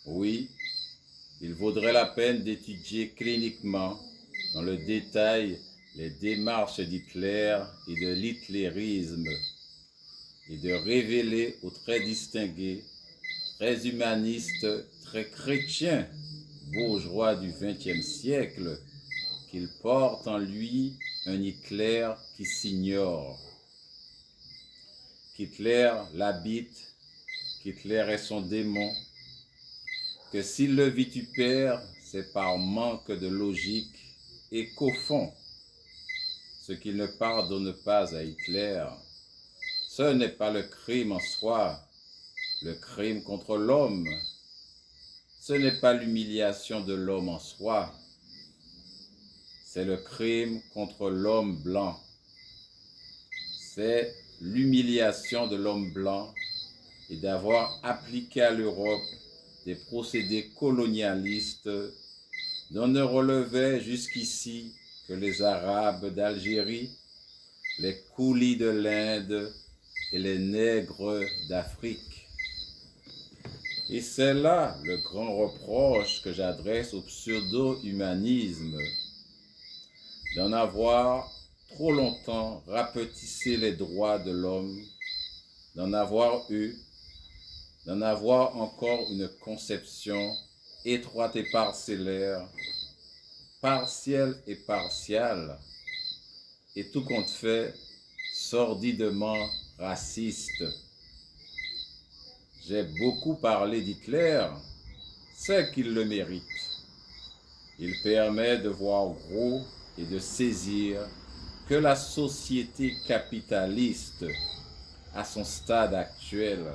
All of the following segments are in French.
Oui, il vaudrait la peine d'étudier cliniquement, dans le détail, les démarches d'Hitler et de l'hitlérisme et de révéler aux très distingués, très humanistes, très chrétiens, bourgeois du XXe siècle, qu'il porte en lui un Hitler qui s'ignore, qu'Hitler l'habite, qu'Hitler est son démon, que s'il le vitupère, c'est par manque de logique et qu'au fond, ce qu'il ne pardonne pas à Hitler, ce n'est pas le crime en soi, le crime contre l'homme, ce n'est pas l'humiliation de l'homme en soi, c'est le crime contre l'homme blanc, c'est l'humiliation de l'homme blanc et d'avoir appliqué à l'Europe des procédés colonialistes dont ne relevaient jusqu'ici que les Arabes d'Algérie, les coulis de l'Inde et les nègres d'Afrique. Et c'est là le grand reproche que j'adresse au pseudo-humanisme, d'en avoir trop longtemps rapetissé les droits de l'homme, d'en avoir encore une conception étroite et parcellaire, partielle et partiale, et tout compte fait, sordidement raciste. J'ai beaucoup parlé d'Hitler, c'est qu'il le mérite. Il permet de voir gros et de saisir que la société capitaliste, à son stade actuel,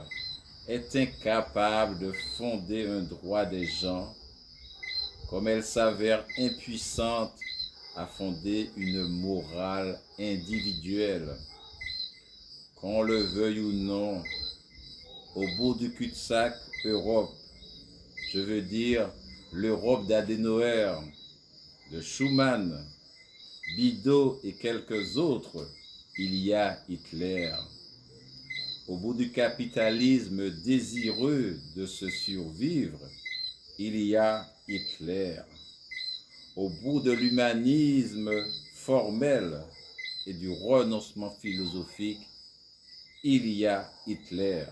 est incapable de fonder un droit des gens, comme elle s'avère impuissante à fonder une morale individuelle. Qu'on le veuille ou non, au bout du cul-de-sac Europe, je veux dire l'Europe d'Adenauer, de Schuman, Bidault et quelques autres, il y a Hitler. Au bout du capitalisme désireux de se survivre, il y a Hitler. Au bout de l'humanisme formel et du renoncement philosophique, il y a Hitler.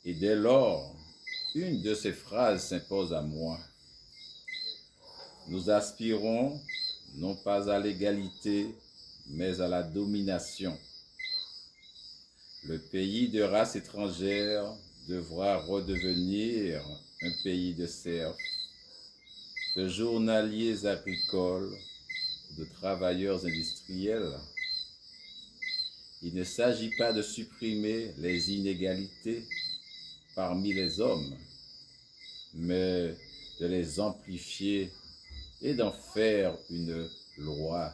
Et dès lors, une de ces phrases s'impose à moi. Nous aspirons non pas à l'égalité, mais à la domination. Le pays de race étrangère devra redevenir un pays de serfs, de journaliers agricoles, de travailleurs industriels. Il ne s'agit pas de supprimer les inégalités parmi les hommes, mais de les amplifier et d'en faire une loi.